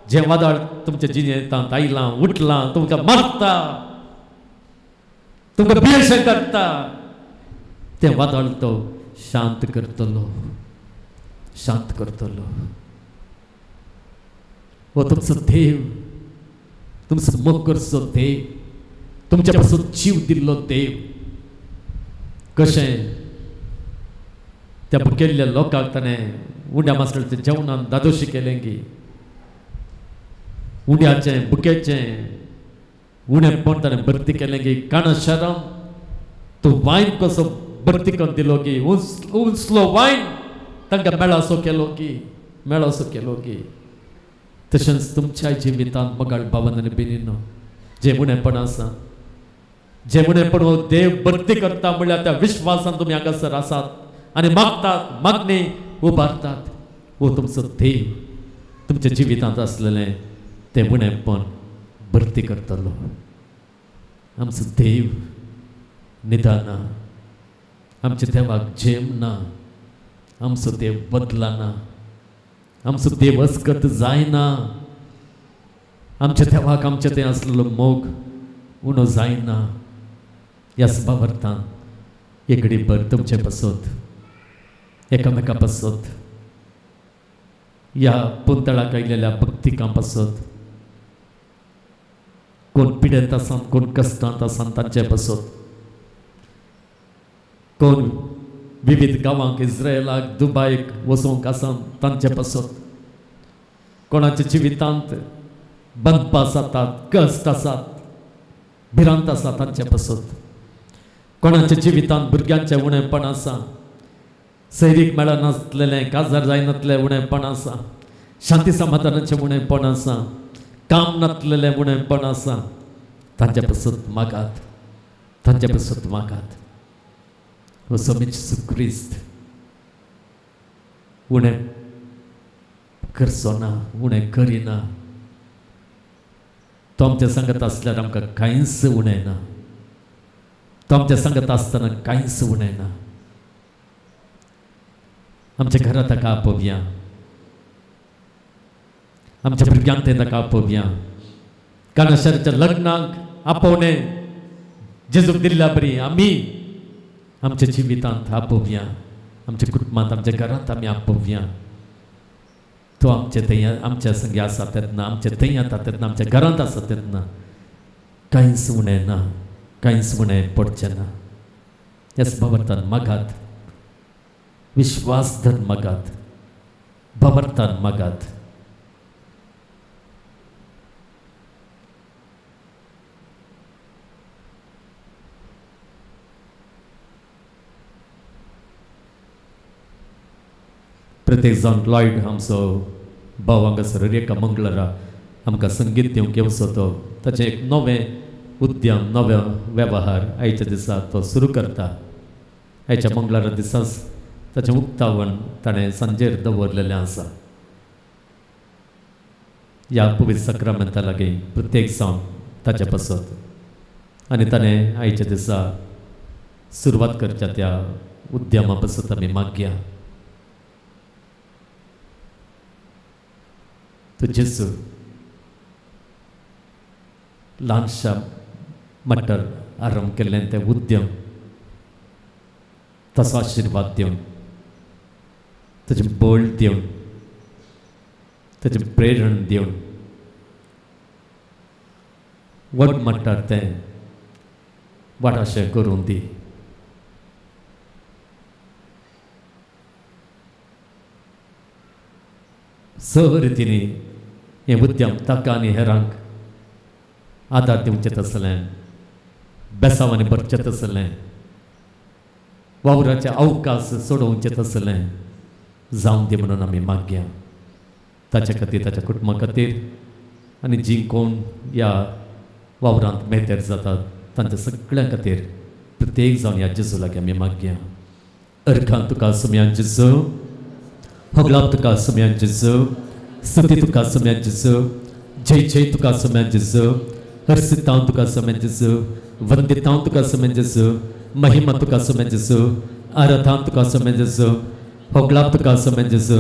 जे वादळ तुमच्या जिणेंतांत आयलां, उठलां, तुमकां मारता, तुमकां बेशें करता, ते वादळ तो शांत करतलो. हो तुमचो देव तुमचो मोग करचो देव, तुमच्या पासून जीव दिल्लो देव. कशें त्या भुकेल्ल्या लोकांक ताणें उंड्या मास्तराच्या जेवणान दादोशी केलें की उंड्याचें भुकेचें उणेपण ताणें भरती केलें की काणा शारान तो वायन कसो भरती करून दिलो की उंचलो वायन तांकां मेळासो केलो की तशेंच तुमच्या जिवितांत मोगाळ भावान आनी भयणीनो जें उणेपण आसा, जें उणेपण हो देव भरती करता म्हळ्यार त्या विश्वासान तुमी हांगासर आसात आनी मागतात, मागणी उबारतात. हो तुमचो देव तुमच्या जिवितांत आसलेलें तें उणेपण भरती करतलो. आमचो देव निदाना, आमच्या देवाक जेम ना, आमचो देव बदलाना, आमचो देव अस्कत जायना, आमच्या देवाक आमचें तें आसलेलो मोग उणो जायना. ह्या सभावर्तान एक घडीभर तुमचे पासत एकामेका पासत ह्या पुंतळाक आयिल्ल्या भक्तिकां पासत कोण पिडेंत आसात, कोण कश्टांत आसात तांचे पासत, कोण विविध गांवांक इस्रायलाक दुबायक वचोंक आसात तांचे पासत, कोणाच्या जिवितांत बंदपास जातात, कश्ट आसात, भिरांत आसा तांचे पासत, कोणाच्या जिवितांत भुरग्यांचें उणेपण आसा, सैरीक मेळनासलेलें काजार जायनासलें उणेपण आसा, शांती समाधानाचें उणेपण आसा, काम नासलेलें उणेपण आसा, तांचे पासत मागात, तांचे पासत मागात. हो स्वामी जेजू क्रिस्त उणें करचो ना, उणें करिना. तो आमच्या सांगत आसल्यार आमकां कांयच उणें ना, तो आमच्या सांगत आसतना कांयच उणें ना. आमच्या घरांत ताका आपोवया, आमच्या भुरग्यांक तें ताका आपोवया, काणा शाराच्या लग्नाक आपोवणें जेजूक दिल्ल्या बरी आमी आमच्या जिवितांत आपोवया, आमच्या कुटुंबांत आमच्या घरांत आमी आपोवया. तो आमचे थंय आमच्या संगी आसा तेन्ना, आमचे थंय येता तेन्ना, आमच्या घरांत आसा तेन्ना कांयच उणें ना, कांयच उणें पडचें ना. ह्या सभावर्तान मागात, विश्वास धरून मागात, भावार्थान मागात. प्रत्येक जाण लॉयड आमचो भाव हांगासर एका मंगळारा आमकां संगीत दिवंक येवचो तो ताचें एक नवें उद्यम, नवे वेवहार आयच्या दिसा तो सुरू करता. आयच्या मंगळारा दिसाच ताचें उक्तावण ताणें सांजेर दवरलेलें आसा. ह्या पवित्र सक्रामेंता लागीं प्रत्येक जावन ताचे पासत आनी ताणें आयच्या दिसा सुरवात करच्या त्या उद्यमा पासत आमी मागया. तो जेजू ल्हानशा मट्टार आरंभ केल्लें तें उद्यम तसो आशिर्वाद दिवन, ताचें बळ दिवन, ताचें प्रेरण दिवन व्हड मट्टार तें व्हडाशें करून दी. स रितीनी हें उद्यम ताका आनी हेरांक आदार दिवचें आसलें, बेसांवांनी भरचें आसलें, वावराचे अवकाश सोडोवचें आसलें. जावं दी म्हणून आमी मागया. ताचे खातीर, ताच्या कुटुंबा खातीर आनी जीं कोण ह्या वावरांत मेतेर जातात तांच्या सगळ्यां खातीर प्रत्येक जावन ह्या जेजू लागीं आमी मागया. अर्खां तुका सुमयान जेजू, होगलाप तुका सुमयान जेजू, स्तुती तुका सुमयान जेजू, जय जय तुका सुमयान जेजू, हर्षितां तुका सुमयान जेजू, वंदितां तुका सुमयान जेजू, महिमा तुका सुमयान जेजू, आराधना तुका सुमयान जेजू, होगलाप तुका सुमयान जेजू,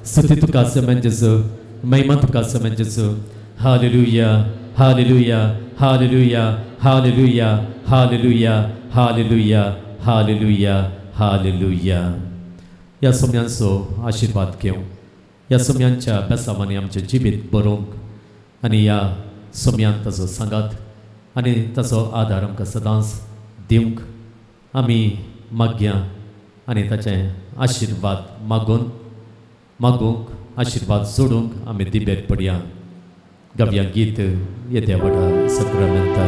स्तुती तुका सुमयान जेजू, महिमा तुका सुमयान जेजू. हालेलुया, हालेलुया, हालेलुया, हालेलुया, हालेलुया, हालेलुया, हालेलुया, हालेलुया. ह्या सोम्यांचो आशिर्वाद घेवं, ह्या सोम्यांच्या बेसांवांनी आमचें जिवीत बरोवंक आनी ह्या सोम्यान ताचो सांगात आनी ताचो आदार आमकां सदांच दिवंक आमी मागया आनी ताचे आशिर्वाद मागूंक आशिर्वाद जोडूंक आमी दिबेर पडया. गावया गीत येद्या व्हडा सक्रामेंता.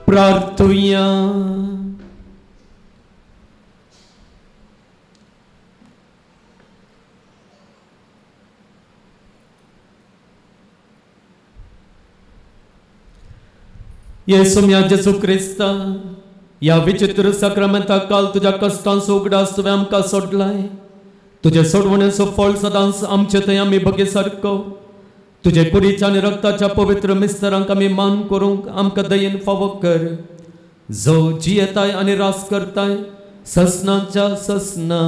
प्रार्थुया. येसुम्या जेसू क्रिस्ता या विचित्र साक्रामेंता काल तुझ्या कष्टांचो उगडास तुवें आमकां सोडलाय. तुझे सोडवण्याचो फळ सदांच आमचे थंय आमी बगे सारको तुझे कुडीच्या आनी रक्ताच्या पवित्र मिस्तरांक आमी मान करूंक आमकां दयेन फावो कर. जो जियेताय आनी रास करताय ससनाच्या ससना